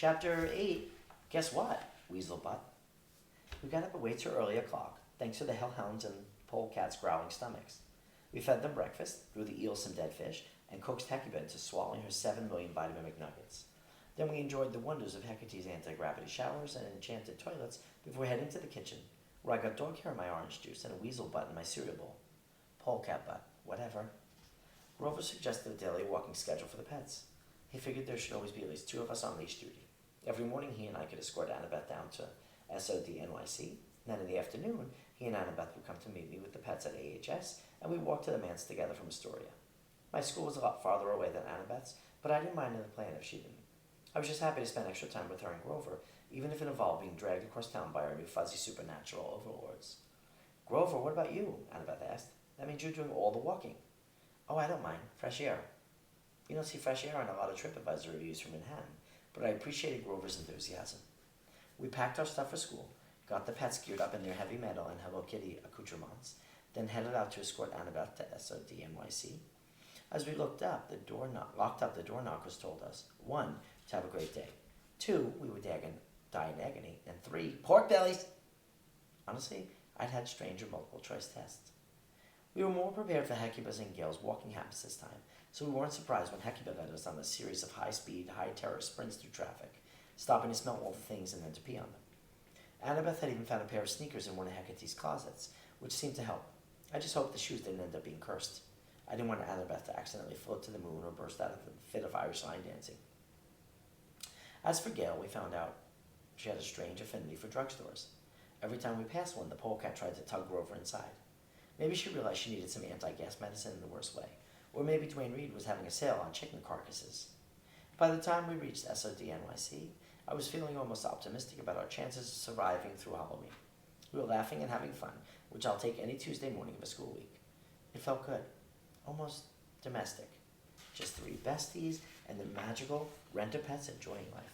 Chapter 8. Guess what? Weasel butt. We got up way too early o'clock, thanks to the hellhounds and polecats' growling stomachs. We fed them breakfast, threw the eels some dead fish, and coaxed Hecuba into swallowing her 7 million vitamin McNuggets. Then we enjoyed the wonders of Hecate's anti-gravity showers and enchanted toilets before heading to the kitchen, where I got dog hair in my orange juice and a weasel butt in my cereal bowl. Polecat butt, whatever. Grover suggested a daily walking schedule for the pets. He figured there should always be at least 2 of us on leash duty. Every morning he and I could escort Annabeth down to SOD NYC. Then in the afternoon, he and Annabeth would come to meet me with the pets at AHS, and we walked to the manse together from Astoria. My school was a lot farther away than Annabeth's, but I didn't mind the plan if she didn't. I was just happy to spend extra time with her and Grover, even if it involved being dragged across town by our new fuzzy supernatural overlords. Grover, what about you? Annabeth asked. That means you're doing all the walking. Oh, I don't mind. Fresh air. You don't see fresh air on a lot of TripAdvisor reviews from Manhattan, but I appreciated Grover's enthusiasm. We packed our stuff for school, got the pets geared up in their heavy metal and Hello Kitty accoutrements, then headed out to escort Annabeth to SOD NYC. As we locked up, the door knockers told us, 1, to have a great day, 2, we would die in agony, and 3, pork bellies. Honestly, I'd had stranger multiple choice tests. We were more prepared for Hecuba's and Gail's walking habits this time, so we weren't surprised when Hecuba led us on a series of high-speed, high-terror sprints through traffic, stopping to smell all the things and then to pee on them. Annabeth had even found a pair of sneakers in one of Hecate's closets, which seemed to help. I just hoped the shoes didn't end up being cursed. I didn't want Annabeth to accidentally float to the moon or burst out of a fit of Irish line dancing. As for Gail, we found out she had a strange affinity for drugstores. Every time we passed one, the polecat tried to tug Grover inside. Maybe she realized she needed some anti-gas medicine in the worst way, or maybe Dwayne Reed was having a sale on chicken carcasses. By the time we reached SOD NYC, I was feeling almost optimistic about our chances of surviving through Halloween. We were laughing and having fun, which I'll take any Tuesday morning of a school week. It felt good, almost domestic. Just 3 besties and the magical rent-a-pets enjoying life.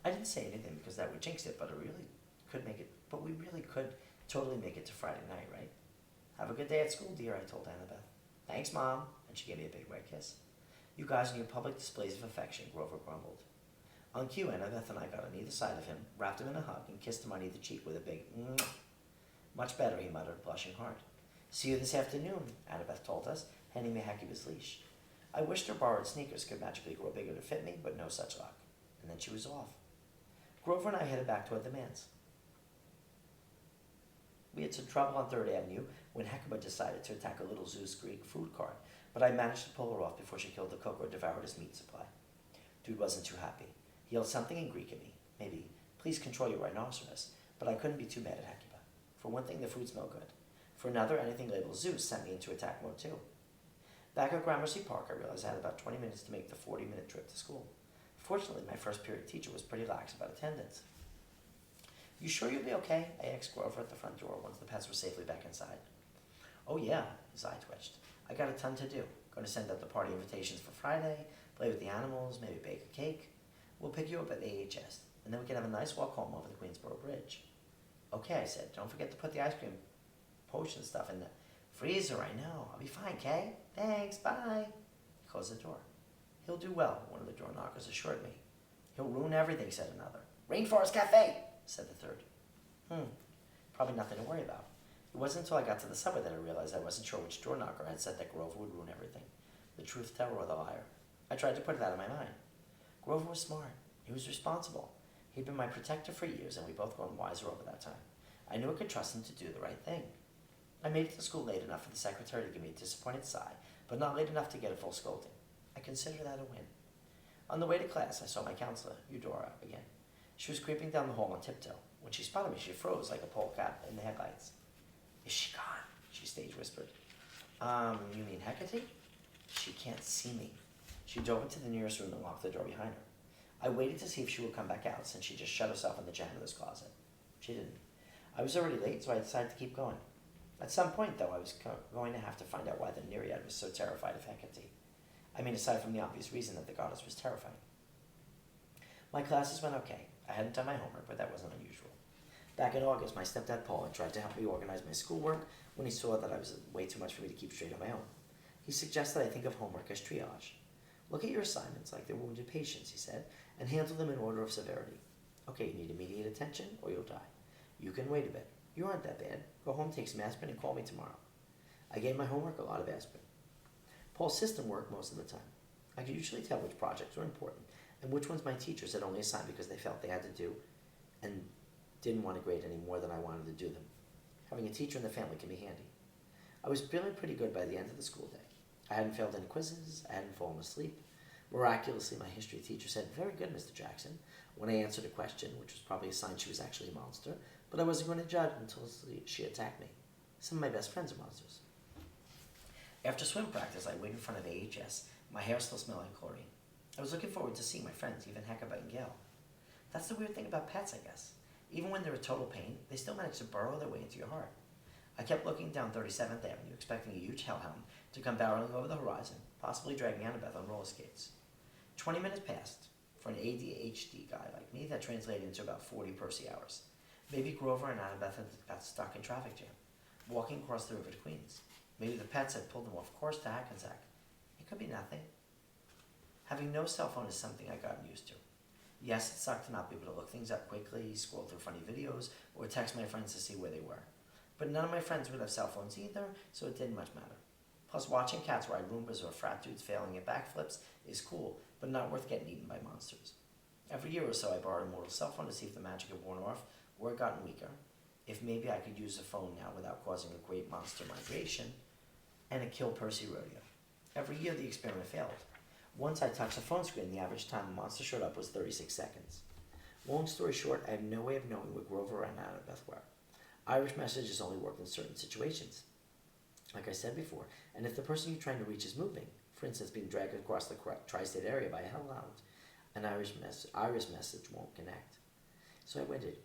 I didn't say anything because that would jinx it, but we really could totally make it to Friday night, right? Have a good day at school, dear, I told Annabeth. Thanks, Mom, and she gave me a big wet kiss. You guys and your public displays of affection, Grover grumbled. On cue, Annabeth and I got on either side of him, wrapped him in a hug, and kissed him on either cheek with a big mwah. Much better, he muttered, blushing hard. See you this afternoon, Annabeth told us, handing me Hecuba's leash. I wished her borrowed sneakers could magically grow bigger to fit me, but no such luck. And then she was off. Grover and I headed back toward the manse. We had some trouble on 3rd Avenue when Hecuba decided to attack a little Zeus Greek food cart, but I managed to pull her off before she killed the cook or devoured his meat supply. Dude wasn't too happy. He yelled something in Greek at me, maybe, please control your rhinoceros, but I couldn't be too mad at Hecuba. For one thing, the food smelled good. For another, anything labeled Zeus sent me into attack mode too. Back at Gramercy Park, I realized I had about 20 minutes to make the 40-minute trip to school. Fortunately, my first period teacher was pretty lax about attendance. You sure you'll be okay? I asked Grover at the front door once the pets were safely back inside. Oh yeah, his eye twitched. I got a ton to do. Going to send out the party invitations for Friday, play with the animals, maybe bake a cake. We'll pick you up at AHS, and then we can have a nice walk home over the Queensboro Bridge. Okay, I said, don't forget to put the ice cream potion stuff in the freezer. I know. I'll be fine, Kay. Thanks, bye. He closed the door. He'll do well, one of the door knockers assured me. He'll ruin everything, said another. Rainforest Cafe, said the third. Probably nothing to worry about. It wasn't until I got to the subway that I realized I wasn't sure which door knocker had said that Grover would ruin everything. The truth teller or the liar. I tried to put it out of my mind. Grover was smart. He was responsible. He'd been my protector for years, and we'd both grown wiser over that time. I knew I could trust him to do the right thing. I made it to school late enough for the secretary to give me a disappointed sigh, but not late enough to get a full scolding. I consider that a win. On the way to class, I saw my counselor, Eudora, again. She was creeping down the hall on tiptoe. When she spotted me, she froze like a polecat in the headlights. Is she gone? She stage whispered. You mean Hecate? She can't see me. She dove into the nearest room and locked the door behind her. I waited to see if she would come back out, since she just shut herself in the janitor's closet. She didn't. I was already late, so I decided to keep going. At some point, though, I was going to have to find out why the Nereid was so terrified of Hecate. I mean, aside from the obvious reason that the goddess was terrifying. My classes went okay. I hadn't done my homework, but that wasn't unusual. Back in August, my stepdad Paul had tried to help me organize my schoolwork when he saw that I was way too much for me to keep straight on my own. He suggested I think of homework as triage. Look at your assignments like they're wounded patients, he said, and handle them in order of severity. Okay, you need immediate attention or you'll die. You can wait a bit. You aren't that bad. Go home, take some aspirin, and call me tomorrow. I gave my homework a lot of aspirin. Paul's system worked most of the time. I could usually tell which projects were important and which ones my teachers had only assigned because they felt they had to do and didn't want to grade any more than I wanted to do them. Having a teacher in the family can be handy. I was feeling pretty good by the end of the school day. I hadn't failed any quizzes, I hadn't fallen asleep. Miraculously, my history teacher said, "Very good, Mr. Jackson," when I answered a question, which was probably a sign she was actually a monster, but I wasn't going to judge until she attacked me. Some of my best friends are monsters. After swim practice, I waited in front of AHS, my hair still smelling of chlorine. I was looking forward to seeing my friends, even Heckabite and Gail. That's the weird thing about pets, I guess. Even when they're a total pain, they still manage to burrow their way into your heart. I kept looking down 37th Avenue, expecting a huge hellhound to come barreling over the horizon, possibly dragging Annabeth on roller skates. 20 minutes passed. For an ADHD guy like me, that translated into about 40 Percy hours. Maybe Grover and Annabeth had got stuck in traffic jam, walking across the river to Queens. Maybe the pets had pulled them off course to Hackensack. It could be nothing. Having no cell phone is something I've gotten used to. Yes, it sucked to not be able to look things up quickly, scroll through funny videos, or text my friends to see where they were. But none of my friends would have cell phones either, so it didn't much matter. Plus, watching cats ride Roombas or frat dudes failing at backflips is cool, but not worth getting eaten by monsters. Every year or so, I borrowed a mortal cell phone to see if the magic had worn off or had gotten weaker, if maybe I could use a phone now without causing a great monster migration, and a kill Percy rodeo. Every year, the experiment failed. Once I touched the phone screen, the average time a monster showed up was 36 seconds. Long story short, I have no way of knowing where Grover and Annabeth were. Irish messages only work in certain situations, like I said before, and if the person you're trying to reach is moving, for instance being dragged across the tri-state area by a hellhound, an Irish message won't connect. So I waited.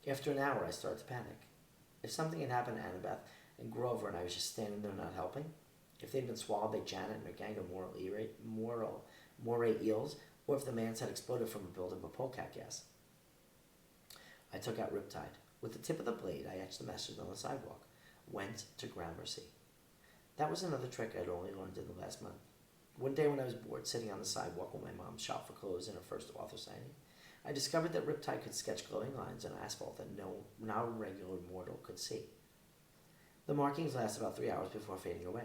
After an hour, I started to panic. If something had happened to Annabeth and Grover and I was just standing there not helping, if they'd been swallowed by Janet and a gang of moray eels, or if the man's had exploded from a building with polecat gas. I took out Riptide. With the tip of the blade, I etched the message on the sidewalk. Went to Gramercy. That was another trick I'd only learned in the last month. One day when I was bored sitting on the sidewalk while my mom shopped for clothes in her first author signing, I discovered that Riptide could sketch glowing lines on asphalt that no regular mortal could see. The markings lasted about 3 hours before fading away,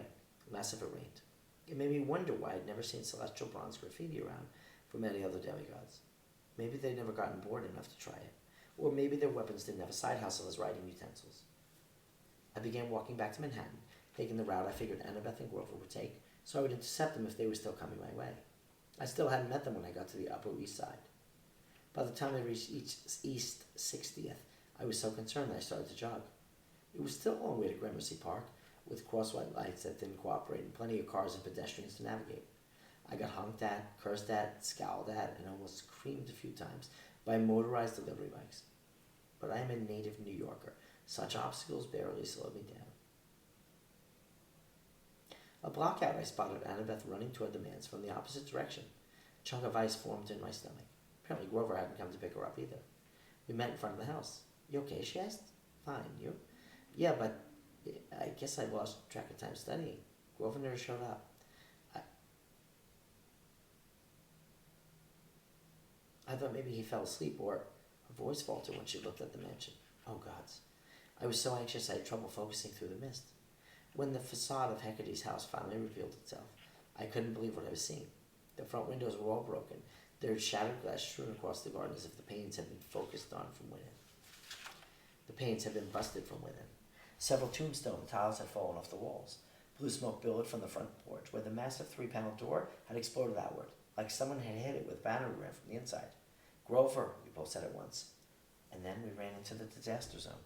less if it rained. It made me wonder why I'd never seen celestial bronze graffiti around from any other demigods. Maybe they'd never gotten bored enough to try it, or maybe their weapons didn't have a side hustle as writing utensils. I began walking back to Manhattan, taking the route I figured Annabeth and Grover would take, so I would intercept them if they were still coming my way. I still hadn't met them when I got to the Upper East Side. By the time I reached East 60th, I was so concerned that I started to jog. It was still a long way to Gramercy Park, with cross-white lights that didn't cooperate and plenty of cars and pedestrians to navigate. I got honked at, cursed at, scowled at, and almost screamed a few times by motorized delivery bikes. But I am a native New Yorker. Such obstacles barely slowed me down. A block out, I spotted Annabeth running toward the manse from the opposite direction. A chunk of ice formed in my stomach. Apparently Grover hadn't come to pick her up either. We met in front of the house. "You okay?" she asked. "Fine, you?" "Yeah, but I guess I lost track of time studying. Grover never showed up. I thought maybe he fell asleep," or her voice faltered when she looked at the mansion. Oh, gods. I was so anxious I had trouble focusing through the mist. When the facade of Hecate's house finally revealed itself, I couldn't believe what I was seeing. The front windows were all broken, their shattered glass strewn across the garden as if the panes had been focused on from within. The panes had been busted from within. Several tombstone tiles had fallen off the walls. Blue smoke billowed from the front porch, where the massive 3-panel door had exploded outward, like someone had hit it with battering ram from the inside. "Grover," we both said at once. And then we ran into the disaster zone.